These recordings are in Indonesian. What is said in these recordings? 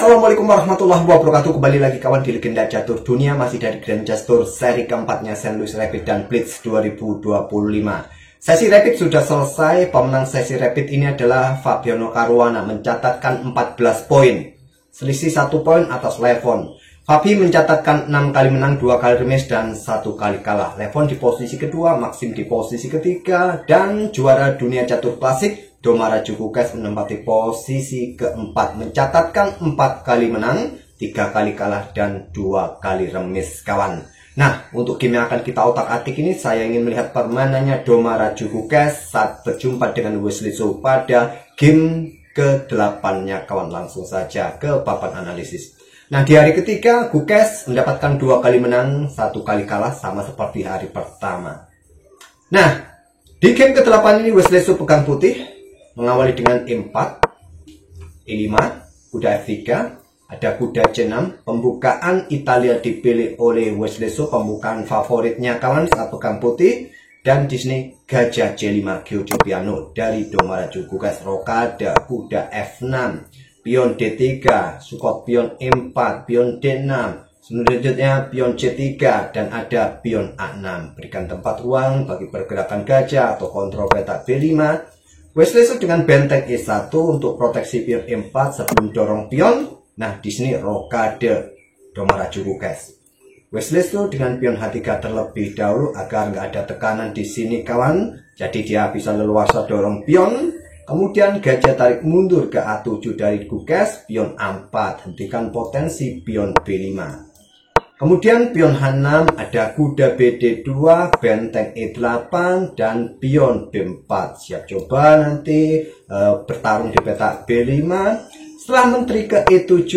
Assalamualaikum warahmatullahi wabarakatuh. Kembali lagi kawan di Legenda Catur Dunia, masih dari Grandchess Tour seri keempatnya St. Louis Rapid dan Blitz 2025. Sesi Rapid sudah selesai. Pemenang sesi Rapid ini adalah Fabiano Caruana, mencatatkan 14 poin, selisih 1 poin atas Levon. Fabi mencatatkan 6 kali menang, 2 kali remis dan 1 kali kalah. Levon di posisi kedua, Maxim di posisi ketiga, dan juara dunia catur klasik Domara Djokovic menempati posisi keempat, mencatatkan 4 kali menang, 3 kali kalah, dan 2 kali remis kawan. Nah, untuk game yang akan kita otak-atik ini, saya ingin melihat permainannya Domara Djokovic saat berjumpa dengan Wesley So pada game ke-8-nya kawan. Langsung saja ke papan analisis. Nah, di hari ketiga, Gukes mendapatkan 2 kali menang, 1 kali kalah, sama seperti hari pertama. Nah, di game ke-8 ini Wesley So pegang putih, mengawali dengan E4, E5, kuda F3, ada kuda C6. Pembukaan Italia dipilih oleh Wesley So, pembukaan favoritnya kawan saat pegang putih. Dan di sini gajah C5 Giorgio Piano dari Domara Djokovic. Rokade, kuda F6, pion D3, sukop pion E4, pion D6, selanjutnya pion C3, dan ada pion A6. Berikan tempat ruang bagi pergerakan gajah atau kontrol petak B5. Wesley So dengan benteng E1 untuk proteksi pion E4 sebelum dorong pion. Nah, di sini rokade Domara Djokovic. Wesley So dengan pion H3 terlebih dahulu agar nggak ada tekanan di sini kawan. Jadi dia bisa leluasa dorong pion. Kemudian gajah tarik mundur ke A7 dari Djokovic, pion A4, hentikan potensi pion B5. Kemudian pion H6, ada kuda BD2, benteng E8, dan pion B4. Siap coba nanti bertarung di petak B5. Setelah menteri ke E7,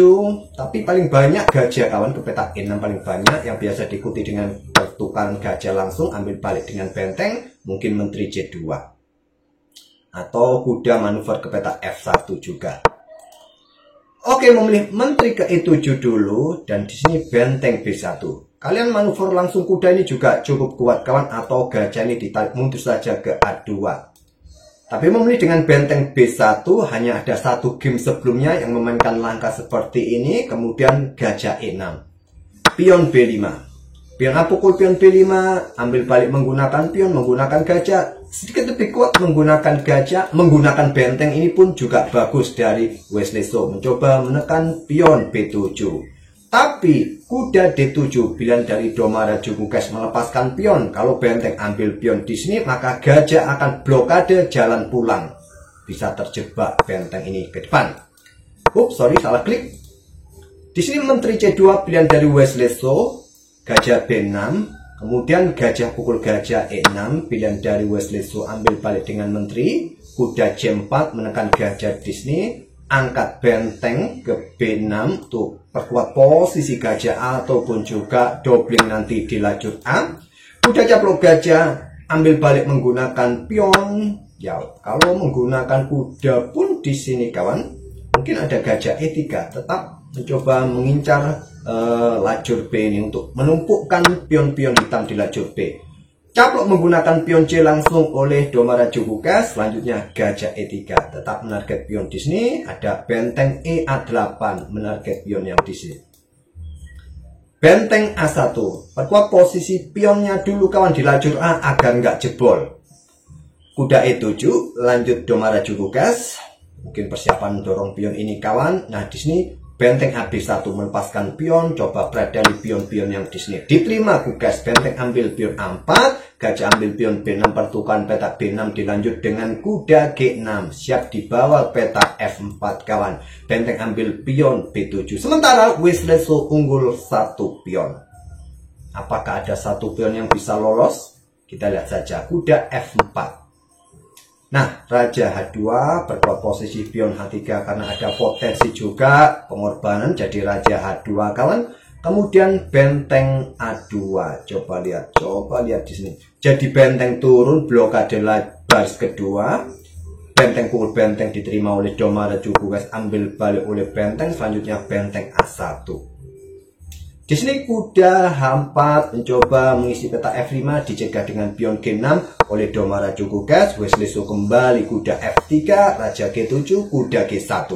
tapi paling banyak gajah kawan ke petak E6 paling banyak, yang biasa diikuti dengan pertukaran gajah langsung, ambil balik dengan benteng, mungkin menteri C2. Atau kuda manuver ke petak F1 juga. Oke, memilih menteri ke E7 dulu, dan di sini benteng B1. Kalian manuver langsung kuda ini juga cukup kuat kawan, atau gajah ini ditarik mundur saja ke A2. Tapi memilih dengan benteng B1 hanya ada satu game sebelumnya yang memainkan langkah seperti ini, kemudian gajah E6. Pion B5. Pion A pukul pion B5, ambil balik menggunakan pion, menggunakan gajah. Sedikit lebih kuat menggunakan gajah, menggunakan benteng ini pun juga bagus dari Wesley So. Mencoba menekan pion B7. Tapi kuda D7 pilihan dari Domara Djokovic melepaskan pion. Kalau benteng ambil pion di sini, maka gajah akan blokade jalan pulang. Bisa terjebak benteng ini ke depan. Sorry, salah klik. Di sini menteri C2 pilihan dari Wesley So. Gajah B6, kemudian gajah pukul gajah E6, pilihan dari Wesley So, ambil balik dengan menteri. Kuda C4 menekan gajah di sini, angkat benteng ke B6 untuk perkuat posisi gajah ataupun juga doubling nanti di lajur A. Kuda caplok gajah, ambil balik menggunakan pion. Ya, kalau menggunakan kuda pun di sini kawan, mungkin ada gajah E3, tetap mencoba mengincar lajur B ini untuk menumpukkan pion-pion hitam di lajur B. Caplok menggunakan pion C langsung oleh Domara Djokovic. Selanjutnya gajah E3, tetap menarget pion di sini. Ada benteng EA8 menarget pion yang di sini. Benteng A1, perkuat posisi pionnya dulu kawan di lajur A agar nggak jebol. Kuda E7, lanjut Domara Djokovic. Mungkin persiapan dorong pion ini kawan. Nah, di sini benteng AB1 melepaskan pion, coba beradali pion-pion yang di sini. Diterima Gukes, benteng ambil pion A4, gajah ambil pion B6, pertukaran petak B6 dilanjut dengan kuda G6, siap dibawa petak F4 kawan. Benteng ambil pion B7. Sementara Wesley So unggul 1 pion. Apakah ada 1 pion yang bisa lolos? Kita lihat saja. Kuda F4. Nah, Raja H2 berkuat posisi pion H3 karena ada potensi juga pengorbanan, jadi Raja H2 kawan. Kemudian benteng A2. Coba lihat di sini. Jadi benteng turun, blokade baris kedua. Benteng pukul benteng diterima oleh Domara Djokovic, ambil balik oleh benteng. Selanjutnya benteng A1. Di sini kuda H4 mencoba mengisi peta F5, dicegah dengan pion G6 oleh Domara Djokovic. Wesley So kembali kuda F3, Raja G7, kuda G1.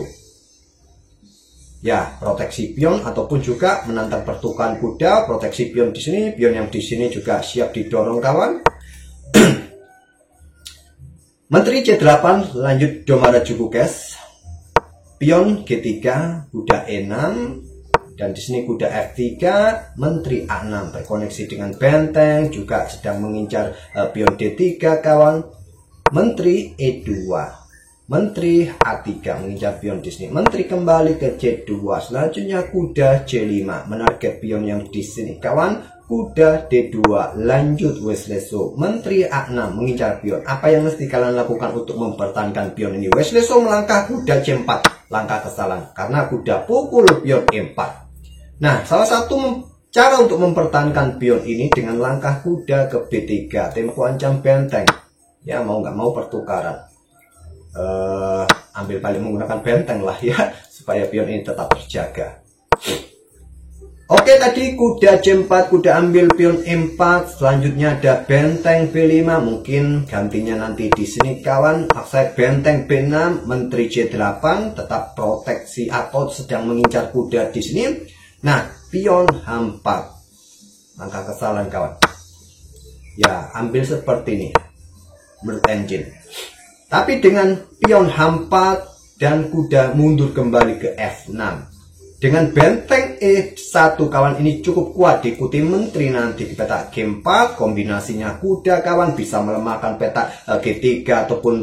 Ya, proteksi pion ataupun juga menantang pertukaran kuda, proteksi pion di sini, pion yang di sini juga siap didorong kawan. Menteri C8 lanjut Domara Jukukes. Pion G3, kuda E6, dan di sini kuda F3, Menteri A6 berkoneksi dengan benteng, juga sedang mengincar pion D3 kawan. Menteri E2, Menteri A3 mengincar pion di sini. Menteri kembali ke C2, selanjutnya kuda C5 menarget pion yang di sini kawan. Kuda D2 lanjut Wesleso. Menteri A6 mengincar pion. Apa yang mesti kalian lakukan untuk mempertahankan pion ini? Wesleso melangkah kuda C4. Langkah kesalahan karena kuda pukul pion E4. Nah, salah satu cara untuk mempertahankan pion ini dengan langkah kuda ke B3. Tempo ancam benteng. Ya, mau nggak mau pertukaran. Ambil balik menggunakan benteng lah ya, supaya pion ini tetap terjaga. Oke, tadi kuda C4, kuda ambil pion E4, selanjutnya ada benteng B5, mungkin gantinya nanti di sini kawan. Offside benteng B6, Menteri C8 tetap proteksi atau sedang mengincar kuda di sini. Nah, pion H4, langkah kesalahan kawan. Ya, ambil seperti ini, menurut engine. Tapi dengan pion H4 dan kuda mundur kembali ke F6. Dengan benteng E1 kawan ini cukup kuat, diikuti menteri nanti di peta G4, kombinasinya kuda kawan bisa melemahkan peta G3 ataupun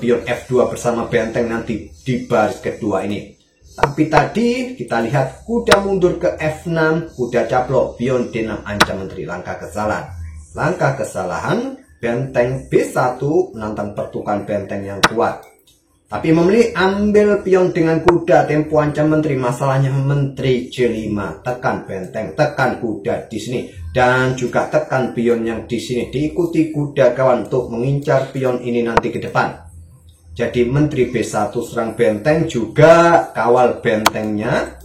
pion F2 bersama benteng nanti di baris kedua ini. Tapi tadi kita lihat kuda mundur ke F6, kuda caplok, pion D6 ancam menteri, langkah kesalahan. Langkah kesalahan, benteng B1 menantang pertukaran benteng yang kuat. Tapi memilih ambil pion dengan kuda, tempo ancam menteri. Masalahnya menteri C5, tekan benteng, tekan kuda di sini, dan juga tekan pion yang di sini. Diikuti kuda kawan untuk mengincar pion ini nanti ke depan. Jadi menteri B1 serang benteng, juga kawal bentengnya.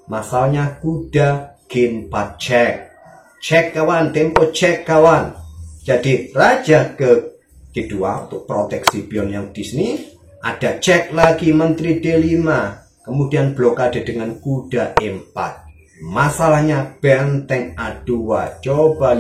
Masalahnya kuda G4 cek, cek kawan, tempo cek kawan. Jadi raja ke G2 untuk proteksi pion yang di sini. Ada cek lagi menteri D5, kemudian blokade dengan kuda E4. Masalahnya benteng A2. Coba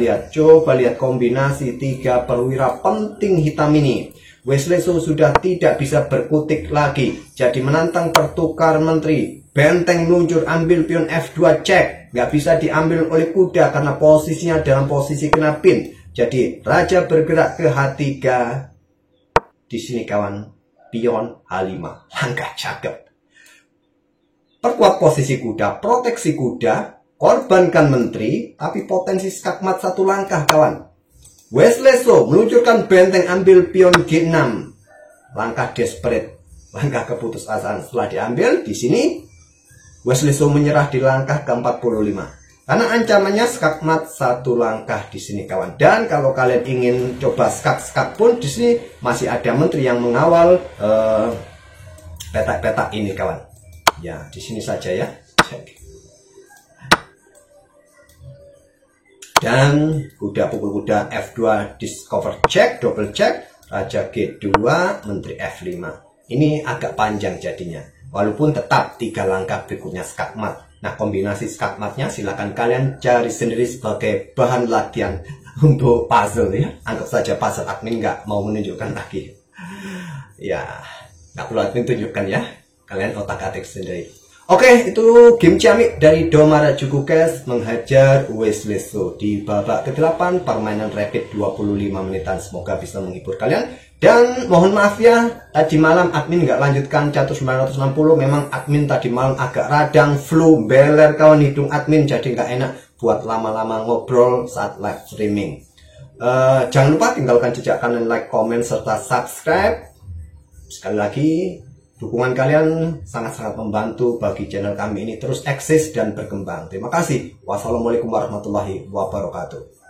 lihat kombinasi 3 perwira penting hitam ini. Wesleso sudah tidak bisa berkutik lagi, jadi menantang pertukar menteri. Benteng meluncur, ambil pion F2 cek, nggak bisa diambil oleh kuda karena posisinya dalam posisi kena pin. Jadi raja bergerak ke H3. Di sini kawan, pion H5, langkah cakep. Perkuat posisi kuda, proteksi kuda, korbankan menteri, tapi potensi skakmat 1 langkah kawan. Wesleso meluncurkan benteng, ambil pion G6, langkah desperate, langkah keputusasaan. Setelah diambil di sini, Wesleso menyerah di langkah ke-45. Karena ancamannya skakmat 1 langkah di sini kawan. Dan kalau kalian ingin coba skak pun di sini masih ada menteri yang mengawal petak-petak ini kawan. Ya, di sini saja ya. Dan kuda pukul kuda F2 discover check, double check, raja G2, menteri F5. Ini agak panjang jadinya. Walaupun tetap 3 langkah berikutnya skakmat. Nah, kombinasi skakmatnya silakan kalian cari sendiri sebagai bahan latihan untuk puzzle ya. Anggap saja puzzle, admin nggak mau menunjukkan lagi. Ya, nggak perlu admin tunjukkan ya. Kalian otak-atik sendiri. Oke, itu game ciamik dari Domara Jukukes menghajar Wesleso di babak ke-8 permainan rapid 25 menitan. Semoga bisa menghibur kalian. Dan mohon maaf ya, tadi malam admin nggak lanjutkan catur 960. Memang admin tadi malam agak radang, flu, beler kawan hidung admin, jadi nggak enak buat lama-lama ngobrol saat live streaming. Jangan lupa tinggalkan jejak kanan, like, komen, serta subscribe. Sekali lagi, dukungan kalian sangat-sangat membantu bagi channel kami ini terus eksis dan berkembang. Terima kasih. Wassalamualaikum warahmatullahi wabarakatuh.